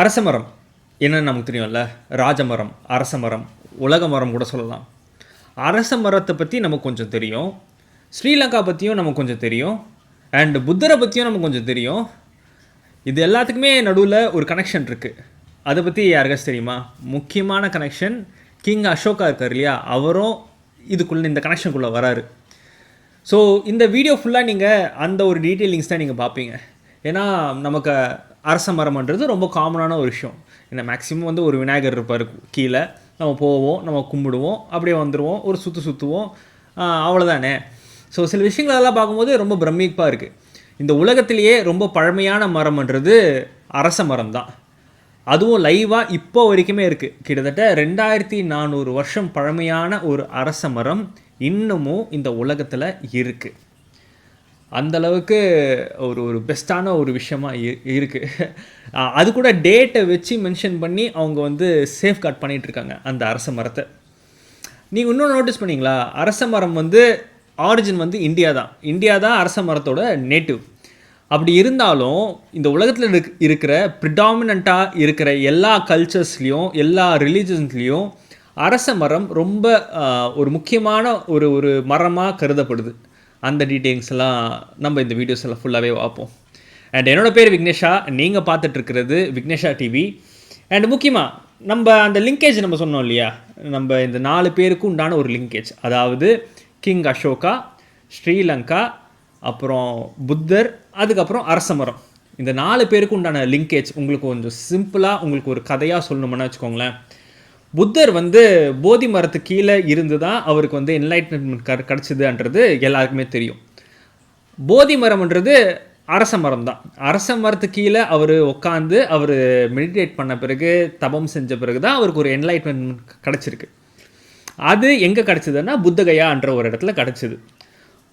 அரச மரம் என்னன்னு நமக்கு தெரியும்ல. ராஜமரம், அரச மரம், உலக மரம் கூட சொல்லலாம். அரச மரத்தை பற்றி நமக்கு கொஞ்சம் தெரியும். ஸ்ரீலங்கா பற்றியும் நமக்கு கொஞ்சம் தெரியும். அண்ட் புத்தரை பற்றியும் நமக்கு கொஞ்சம் தெரியும். இது எல்லாத்துக்குமே நடுவில் ஒரு கனெக்ஷன் இருக்குது. அதை பற்றி யாருக்காச்சும் தெரியுமா? முக்கியமான கனெக்ஷன். கிங் அசோகா இருக்கார் இல்லையா, அவரும் இதுக்குள்ளே இந்த கனெக்ஷனுக்குள்ளே வராரு. ஸோ இந்த வீடியோ ஃபுல்லாக நீங்கள் அந்த ஒரு டீட்டெயிலிங்ஸ் தான் நீங்கள் பார்ப்பீங்க. ஏன்னா நமக்கு அரச மரம்ன்றது ரொம்ப காமனான ஒரு விஷயம். ஏன்னா மேக்ஸிமம் வந்து ஒரு விநாயகர் இருப்பார் கீழே, நம்ம போவோம், நம்ம கும்பிடுவோம், அப்படியே வந்துடுவோம், ஒரு சுற்றுவோம், அவ்வளோதானே. ஸோ சில விஷயங்களெல்லாம் பார்க்கும்போது ரொம்ப பிரமிப்பாக இருக்குது. இந்த உலகத்திலேயே ரொம்ப பழமையான மரம்ன்றது அரச மரம் தான். அதுவும் லைவாக இப்போ வரைக்குமே இருக்குது. கிட்டத்தட்ட 2400 வருஷம் பழமையான ஒரு அரச மரம் இன்னமும் இந்த உலகத்தில் இருக்குது. அந்தளவுக்கு ஒரு பெஸ்ட்டான ஒரு விஷயமா இருக்குது. அது கூட டேட்டை வச்சு மென்ஷன் பண்ணி அவங்க வந்து சேஃப்கார்ட் பண்ணிகிட்ருக்காங்க அந்த அரச மரத்தை. நீங்கள் இன்னும் நோட்டீஸ் பண்ணிங்களா? அரச மரம் வந்து ஆரிஜின் வந்து இந்தியா தான் அரச மரத்தோட நேட்டிவ். அப்படி இருந்தாலும் இந்த உலகத்தில் இருக்கிற ப்ரிடாமினண்ட்டாக இருக்கிற எல்லா கல்ச்சர்ஸ்லேயும் எல்லா ரிலீஜன்ஸ்லேயும் அரச மரம் ரொம்ப ஒரு முக்கியமான ஒரு மரமாக கருதப்படுது. அந்த டீட்டெயில்ஸ்லாம் நம்ம இந்த வீடியோஸ் எல்லாம் ஃபுல்லாகவே பார்ப்போம். அண்ட் என்னோடய பேர் விக்னேஷா, நீங்கள் பார்த்துட்ருக்கிறது விக்னேஷா டிவி. அண்ட் முக்கியமாக நம்ம அந்த லிங்கேஜ் நம்ம சொன்னோம் இல்லையா, நம்ம இந்த 4 பேருக்கு உண்டான ஒரு லிங்கேஜ். அதாவது கிங் அசோகா, ஸ்ரீலங்கா, அப்புறம் புத்தர், அதுக்கப்புறம் அரச மரம். இந்த 4 பேருக்கு உண்டான லிங்கேஜ் உங்களுக்கு கொஞ்சம் சிம்பிளாக உங்களுக்கு ஒரு கதையாக சொல்லணும்னா வச்சுக்கோங்களேன். புத்தர் வந்து போதி மரத்துக்கு கீழே இருந்து தான் அவருக்கு வந்து என்லைட்மெண்ட் கிடச்சிதுன்றது எல்லாருக்குமே தெரியும். போதி மரம்ன்றது அரச மரம் தான். அரச மரத்துக்கு கீழே அவர் உட்காந்து அவர் மெடிடேட் பண்ண பிறகு, தபம் செஞ்ச பிறகு தான் அவருக்கு ஒரு என்லைட்மெண்ட் கிடச்சிருக்கு. அது எங்கே கிடச்சிதுன்னா புத்தகயான்ற ஒரு இடத்துல கிடச்சிது.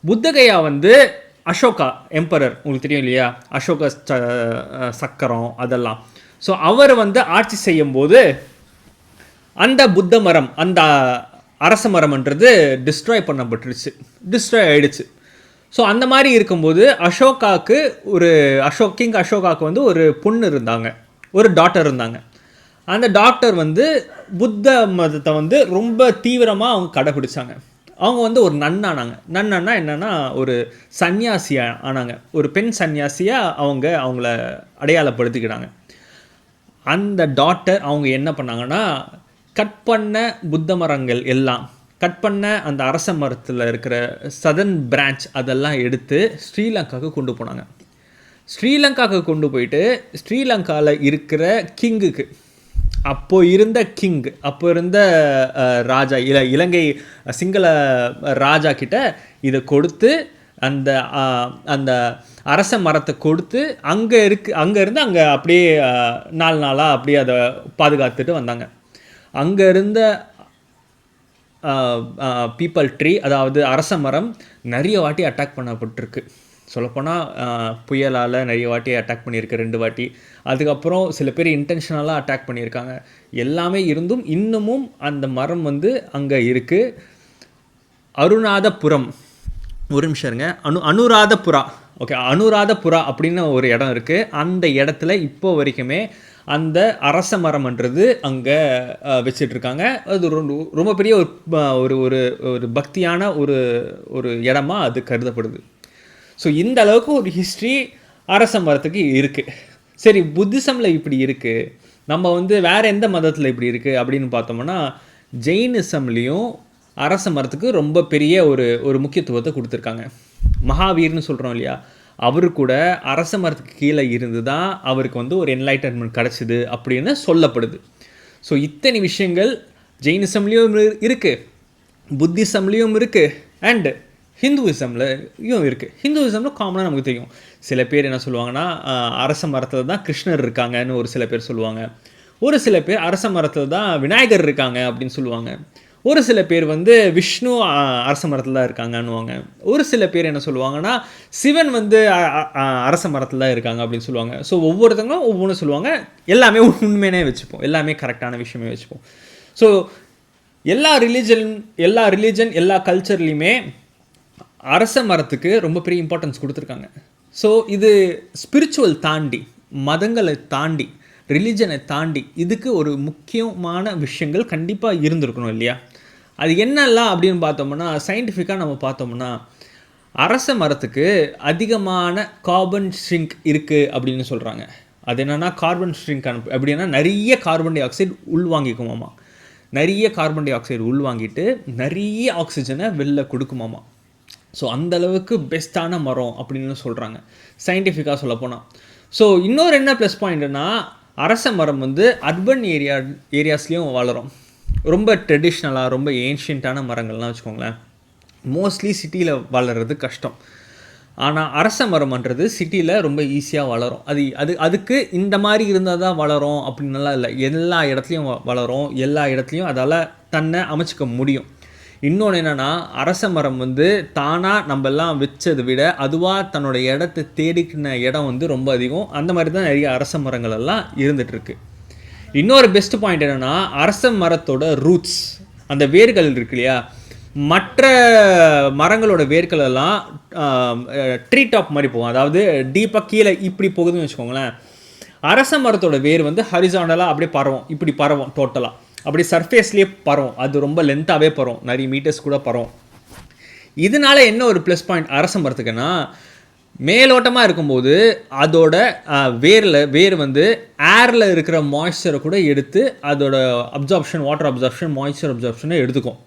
புத்தகயா வந்து அசோகா எம்பரர், உங்களுக்கு தெரியும் இல்லையா, அசோக சக்கரம் அதெல்லாம். ஸோ அவர் வந்து ஆட்சி செய்யும்போது அந்த புத்த மரம், அந்த அரச மரம்ன்றது டிஸ்ட்ராய் ஆகிடுச்சு. ஸோ அந்த மாதிரி இருக்கும்போது கிங் அசோகாவுக்கு வந்து ஒரு பொண்ணு இருந்தாங்க, ஒரு டாட்டர் இருந்தாங்க. அந்த டாக்டர் வந்து புத்த மதத்தை வந்து ரொம்ப தீவிரமாக அவங்க கடைப்பிடிச்சாங்க. அவங்க வந்து ஒரு நன்னா என்னென்னா ஒரு சன்னியாசியாக ஆனாங்க. ஒரு பெண் சன்னியாசியாக அவங்கள அடையாளப்படுத்திக்கிட்டாங்க. அந்த டாக்டர் அவங்க என்ன பண்ணாங்கன்னா, கட் பண்ண புத்த மரங்கள் எல்லாம் கட் பண்ண அந்த அரச மரத்தில் இருக்கிற சதர்ன் பிரான்ச் அதெல்லாம் எடுத்து ஸ்ரீலங்காவுக்கு கொண்டு போனாங்க. ஸ்ரீலங்காவுக்கு கொண்டு போயிட்டு ஸ்ரீலங்காவில் இருக்கிற கிங்குக்கு, அப்போ இருந்த ராஜா, இலங்கை சிங்கள ராஜா கிட்ட இதை கொடுத்து அந்த அரச மரத்தை கொடுத்து அங்கே இருந்து அங்கே அப்படியே 4 நாளாக அப்படியே அதை பாதுகாத்துட்டு வந்தாங்க. அங்கே இருந்த பீப்பல் ட்ரீ, அதாவது அரச மரம், நிறைய வாட்டி அட்டாக் பண்ணப்பட்டிருக்கு. சொல்லப்போனால் புயலால் நிறைய வாட்டி அட்டாக் பண்ணியிருக்கு, 2 வாட்டி. அதுக்கப்புறம் சில பேர் இன்டென்ஷனலாக அட்டாக் பண்ணியிருக்காங்க. எல்லாமே இருந்தும் இன்னமும் அந்த மரம் வந்து அங்கே இருக்குது. அருணாதபுரம், ஒரு நிமிஷம் இருங்க, அனுராதபுரா, ஓகே, அனுராதபுரா அப்படின்னு ஒரு இடம் இருக்குது. அந்த இடத்துல இப்போ வரைக்குமே அந்த அரச மரம்ன்றது அங்கே வச்சிட்ருக்காங்க. அது ரொம்ப பெரிய ஒரு பக்தியான ஒரு இடமா அது கருதப்படுது. ஸோ இந்த அளவுக்கு ஒரு ஹிஸ்ட்ரி அரச மரத்துக்கு இருக்குது. சரி, புத்திசமில் இப்படி இருக்குது, நம்ம வந்து வேறு எந்த மதத்தில் இப்படி இருக்குது அப்படின்னு பார்த்தோம்னா, ஜெயினிசம்லேயும் அரச மரத்துக்கு ரொம்ப பெரிய ஒரு முக்கியத்துவத்தை கொடுத்துருக்காங்க. மகாவீர்னு சொல்கிறோம் இல்லையா, அவரு கூட அரச மரத்துக்கு கீழே இருந்து தான் அவருக்கு வந்து ஒரு என்லைட்டன்மெண்ட் கிடச்சிது அப்படின்னு சொல்லப்படுது. ஸோ இத்தனை விஷயங்கள் ஜெயினிசம்லேயும் இருக்குது, புத்திசம்லேயும் இருக்குது, அண்டு ஹிந்துவிசம்லையும் இருக்குது. ஹிந்துவிசமில் காமனாக நமக்கு தெரியும். சில பேர் என்ன சொல்லுவாங்கன்னா, அரச மரத்தில் தான் கிருஷ்ணர் இருக்காங்கன்னு ஒரு சில பேர் சொல்லுவாங்க. ஒரு சில பேர் அரச மரத்தில் தான் விநாயகர் இருக்காங்க அப்படின்னு சொல்லுவாங்க. ஒரு சில பேர் வந்து விஷ்ணு அரச மரத்தில் தான் இருக்காங்கன்னுவாங்க. ஒரு சில பேர் என்ன சொல்லுவாங்கன்னா, சிவன் வந்து அரச மரத்தில் தான் இருக்காங்க அப்படின்னு சொல்லுவாங்க. ஸோ ஒவ்வொருத்தவங்களும் ஒவ்வொன்று சொல்லுவாங்க. எல்லாமே உண்மையினே வச்சுப்போம், எல்லாமே கரெக்டான விஷயமே வச்சுப்போம். ஸோ எல்லா ரிலீஜன் எல்லா கல்ச்சர்லேயுமே அரச மரத்துக்கு ரொம்ப பெரிய இம்பார்ட்டன்ஸ் கொடுத்துருக்காங்க. ஸோ இது ஸ்பிரிச்சுவல் தாண்டி, மதங்களை தாண்டி ரிலிஜனை தாண்டி இதுக்கு ஒரு முக்கியமான விஷயங்கள் கண்டிப்பாக இருந்திருக்கணும் இல்லையா? அது என்னெல்லாம் அப்படின்னு பார்த்தோம்னா, சயின்டிஃபிக்காக நம்ம பார்த்தோம்னா, அரச மரத்துக்கு அதிகமான கார்பன் ஷ்ரிங்க் இருக்குது அப்படின்னு சொல்கிறாங்க. அது என்னென்னா கார்பன் ஷ்ரிங்க் அப்படின்னா நிறைய கார்பன் டை ஆக்சைடு உள்வாங்கிக்குமாமா. நிறைய கார்பன் டை ஆக்சைடு உள்வாங்கிட்டு நிறைய ஆக்சிஜனை வெளில கொடுக்குமாமா. ஸோ அந்தளவுக்கு பெஸ்ட்டான மரம் அப்படின்னு சொல்கிறாங்க சயின்டிஃபிக்காக சொல்லப்போனால். ஸோ இன்னொரு என்ன ப்ளஸ் பாயிண்ட்னா, அரச மரம் வந்து அர்பன் ஏரியாஸ்லேயும் வளரும். ரொம்ப ட்ரெடிஷ்னலாக ரொம்ப ஏன்ஷியண்ட்டான மரங்கள்லாம் வச்சுக்கோங்களேன், மோஸ்ட்லி சிட்டியில் வளர்கிறது கஷ்டம். ஆனால் அரச மரம்ன்றது சிட்டியில் ரொம்ப ஈஸியாக வளரும். அதுக்கு இந்த மாதிரி இருந்தால் தான் வளரும் அப்படின்னுலாம் இல்லை, எல்லா இடத்துலையும் வளரும், எல்லா இடத்துலையும் அதால் தன்னை அமைச்சிக்க முடியும். இன்னொன்று என்னென்னா, அரச மரம் வந்து தானாக நம்மெல்லாம் வச்சதை விட அதுவாக தன்னோட இடத்த தேடிக்கின இடம் வந்து ரொம்ப அதிகம். அந்த மாதிரி தான் நிறைய அரச மரங்கள் எல்லாம் இருந்துகிட்ருக்கு. இன்னொரு பெஸ்ட் பாயிண்ட் என்னென்னா, அரச மரத்தோட ரூட்ஸ், அந்த வேர்கள் இருக்கு இல்லையா, மற்ற மரங்களோட வேர்கள் எல்லாம் ட்ரீ டாப் மாதிரி போகும், அதாவது டீப்பாக கீழே இப்படி போகுதுன்னு வச்சுக்கோங்களேன். அரச மரத்தோட வேர் வந்து ஹரிசாண்டலாக அப்படியே பரவும், இப்படி பரவும், டோட்டலாக அப்படி சர்ஃபேஸ்லேயே பரவும். அது ரொம்ப லென்த்தாகவே பரவும், நிறைய மீட்டர்ஸ் கூட பரவும். இதனால என்ன ஒரு ப்ளஸ் பாயிண்ட் அரச மரத்துக்குன்னா, மேலோட்டமாக இருக்கும்போது அதோட வேர் வந்து ஏரில் இருக்கிற மாய்ஸ்சரை கூட எடுத்து அதோட அப்சார்ப்ஷன், வாட்டர் அப்சார்ப்ஷன், மாய்ஸ்சர் அப்சார்ப்ஷனை எடுத்துக்கும்.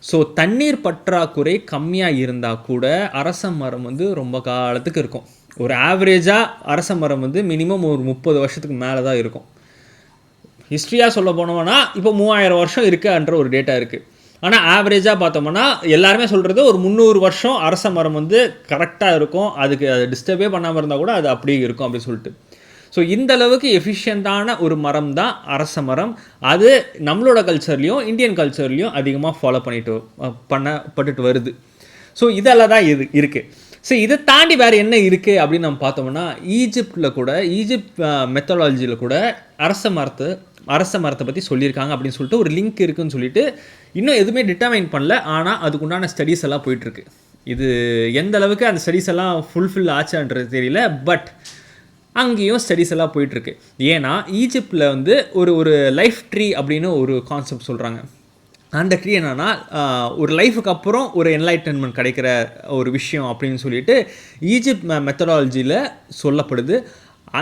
ஸோ தண்ணீர் பற்றாக்குறை கம்மியாக இருந்தால் கூட அரச மரம் வந்து ரொம்ப காலத்துக்கு இருக்கும். ஒரு ஆவரேஜாக அரச மரம் வந்து மினிமம் ஒரு 30 வருஷத்துக்கு மேலே தான் இருக்கும். ஹிஸ்ட்ரியாக சொல்ல போனோம்னா இப்போ 3000 வருஷம் இருக்குன்ற ஒரு டேட்டா இருக்குது. ஆனால் ஆவரேஜாக பார்த்தோம்னா எல்லாருமே சொல்கிறது ஒரு 300 வருஷம் அரச மரம் வந்து கரெக்டாக இருக்கும், அதுக்கு அது டிஸ்டர்பே பண்ணாமல் இருந்தால் கூட அது அப்படியே இருக்கும் அப்படின்னு சொல்லிட்டு. ஸோ இந்த அளவுக்கு எஃபிஷியண்ட்டான ஒரு மரம் தான் அரச மரம். அது நம்மளோட கல்ச்சர்லேயும் இந்தியன் கல்ச்சர்லேயும் அதிகமாக ஃபாலோ பண்ணப்பட்டுட்டு வருது. ஸோ இதெல்லாம் தான் இருக்குது. ஸோ இதை தாண்டி வேறு என்ன இருக்குது அப்படின்னு நம்ம பார்த்தோம்னா, ஈஜிப்ட் மெத்தடாலஜியில் கூட அரச மரத்தை பற்றி சொல்லியிருக்காங்க அப்படின்னு சொல்லிட்டு ஒரு லிங்க் இருக்குதுன்னு சொல்லிட்டு இன்னும் எதுவுமே டிட்டர்மைன் பண்ணல. ஆனால் அதுக்குண்டான ஸ்டடீஸ் எல்லாம் போயிட்டுருக்கு. இது எந்த அளவுக்கு அந்த ஸ்டடீஸ் எல்லாம் ஃபுல்ஃபில் ஆச்சான்றது தெரியல, பட் அங்கேயும் ஸ்டடீஸ் எல்லாம் போயிட்டுருக்கு. ஏன்னா ஈஜிப்டில் வந்து ஒரு லைஃப் ட்ரீ அப்படின்னு ஒரு கான்செப்ட் சொல்கிறாங்க. அந்த ட்ரீ என்னென்னா, ஒரு லைஃபுக்கு அப்புறம் ஒரு என்லைட்டன்மெண்ட் கிடைக்கிற ஒரு விஷயம் அப்படின்னு சொல்லிட்டு ஈஜிப்ட் மெத்தடாலஜியில் சொல்லப்படுது.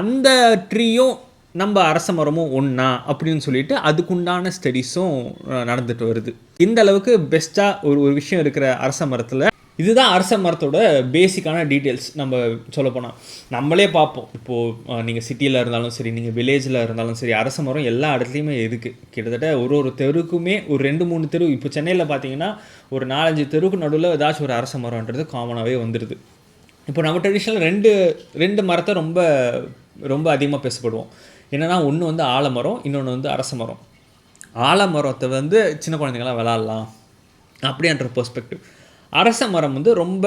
அந்த ட்ரீயும் நம்ம அரச மரமும் ஒன்றா அப்படின்னு சொல்லிட்டு அதுக்குண்டான ஸ்டடீஸும் நடந்துட்டு வருது. இந்த அளவுக்கு பெஸ்ட்டாக ஒரு விஷயம் இருக்கிற அரச மரத்தில் இதுதான் அரச மரத்தோட பேசிக்கான டீட்டெயில்ஸ். நம்ம சொல்லப்போனால் நம்மளே பார்ப்போம், இப்போது நீங்கள் சிட்டியில் இருந்தாலும் சரி, நீங்கள் வில்லேஜில் இருந்தாலும் சரி, அரச மரம் எல்லா இடத்துலையுமே இருக்குது. கிட்டத்தட்ட ஒரு தெருவுக்குமே ஒரு 2-3 தெரு, இப்போ சென்னையில் பார்த்தீங்கன்னா ஒரு 4-5 தெருவுக்கு நடுவில் ஏதாச்சும் ஒரு அரச மரம்ன்றது காமனாகவே வந்துடுது. இப்போ நம்ம ட்ரெடிஷ்னல் ரெண்டு மரத்தை ரொம்ப ரொம்ப அதிகமாக பேசப்படுவோம். என்னென்னா, ஒன்று வந்து ஆலமரம், இன்னொன்று வந்து அரச மரம். ஆலமரத்தை வந்து சின்ன குழந்தைங்களாம் விளாட்லாம் அப்படின்ற பெர்ஸ்பெக்டிவ். அரச மரம் வந்து ரொம்ப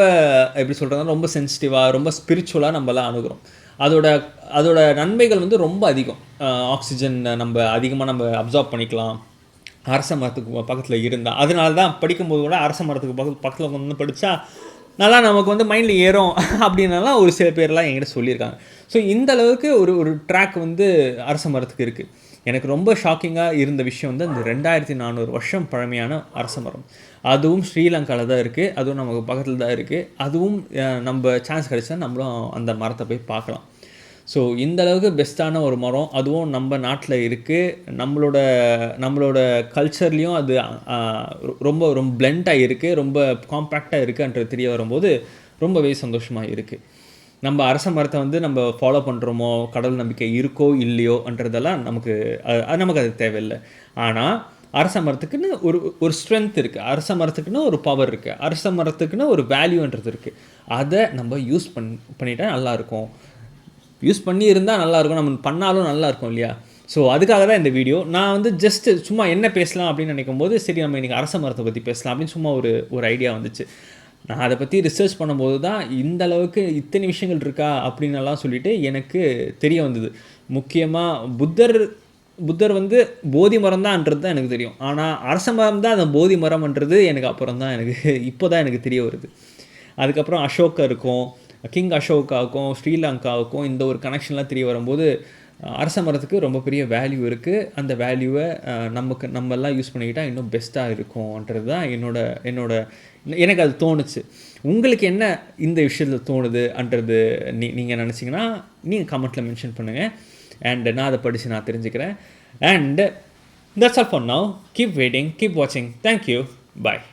எப்படி சொல்கிறதுனா ரொம்ப சென்சிட்டிவாக, ரொம்ப ஸ்பிரிச்சுவலாக நம்மளாம் அணுகிறோம். அதோட நன்மைகள் வந்து ரொம்ப அதிகம். ஆக்சிஜன் அதிகமாக அப்சார்ப் பண்ணிக்கலாம் அரச மரத்துக்கு பக்கத்தில் இருந்தால். அதனால தான் படிக்கும்போது கூட அரச மரத்துக்கு பக்கத்தில் வந்து படித்தா நல்லா நமக்கு வந்து மைண்டில் ஏறும் அப்படின்னாலாம் ஒரு சில பேர்லாம் என்கிட்ட சொல்லியிருக்காங்க. ஸோ இந்த அளவுக்கு ஒரு ட்ராக் வந்து அரச மரத்துக்கு இருக்குது. எனக்கு ரொம்ப ஷாக்கிங்காக இருந்த விஷயம் வந்து அந்த 2400 வருஷம் பழமையான அரச மரம். அதுவும் ஸ்ரீலங்காவில் தான் இருக்குது, அதுவும் நமக்கு பக்கத்தில் தான் இருக்குது. அதுவும் நம்ம சான்ஸ் கிடைச்சா நம்மளும் அந்த மரத்தை போய் பார்க்கலாம். ஸோ இந்த அளவுக்கு பெஸ்ட்டான ஒரு மரம், அதுவும் நம்ம நாட்டில் இருக்குது. நம்மளோட கல்ச்சர்லேயும் அது ரொம்ப ரொம்ப பிளெண்டாக இருக்குது, ரொம்ப காம்பேக்டாக இருக்குன்றது தெரிய வரும்போது ரொம்பவே சந்தோஷமாக இருக்குது. நம்ம அரச மரத்தை வந்து நம்ம ஃபாலோ பண்ணுறோமோ, கடவுள் நம்பிக்கை இருக்கோ இல்லையோன்றதெல்லாம் நமக்கு அது தேவையில்லை. ஆனால் அரச மரத்துக்குன்னு ஒரு ஸ்ட்ரென்த் இருக்குது, அரச மரத்துக்குன்னு ஒரு பவர் இருக்குது, அரச மரத்துக்குன்னு ஒரு வேல்யூன்றது இருக்குது. அதை நம்ம யூஸ் பண்ணிட்டா நல்லாயிருக்கும், யூஸ் பண்ணி இருந்தால் நல்லாயிருக்கும், நம்ம பண்ணாலும் நல்லாயிருக்கும் இல்லையா? ஸோ அதுக்காக தான் இந்த வீடியோ. நான் வந்து ஜஸ்ட்டு சும்மா என்ன பேசலாம் அப்படின்னு நினைக்கும் போது, சரி நம்ம இன்றைக்கி அரச மரத்தை பற்றி பேசலாம் அப்படின்னு சும்மா ஒரு ஐடியா வந்துச்சு. நான் அதை பற்றி ரிசர்ச் பண்ணும்போது தான் இந்த அளவுக்கு இத்தனை விஷயங்கள் இருக்கா அப்படின்னலாம் சொல்லிவிட்டு எனக்கு தெரிய வந்தது. முக்கியமாக புத்தர் வந்து போதி மரம் தான்ன்றது தான் எனக்கு தெரியும். ஆனால் அரச மரம் தான் அந்த போதி மரம்ன்றது எனக்கு அப்புறம் தான் இப்போ தான் எனக்கு தெரிய வருது. அதுக்கப்புறம் அசோகருக்கும் கிங் அசோகாவுக்கும் ஸ்ரீலங்காவுக்கும் இந்த ஒரு கனெக்ஷன்லாம் தெரிய வரும்போது அரச மரத்துக்கு ரொம்ப பெரிய வேல்யூ இருக்குது. அந்த வேல்யூவை நம்மெல்லாம் யூஸ் பண்ணிக்கிட்டால் இன்னும் பெஸ்ட்டாக இருக்கும்ன்றது தான் எனக்கு அது தோணுச்சு. உங்களுக்கு என்ன இந்த விஷயத்தில் தோணுதுன்றது நீங்கள் நினச்சிங்கன்னா நீங்கள் கமெண்ட்டில் மென்ஷன் பண்ணுங்கள். அண்ட் நான் அதை படித்து நான் தெரிஞ்சுக்கிறேன். And that's all for now. Keep waiting, keep வாட்சிங். தேங்க்யூ. பாய்.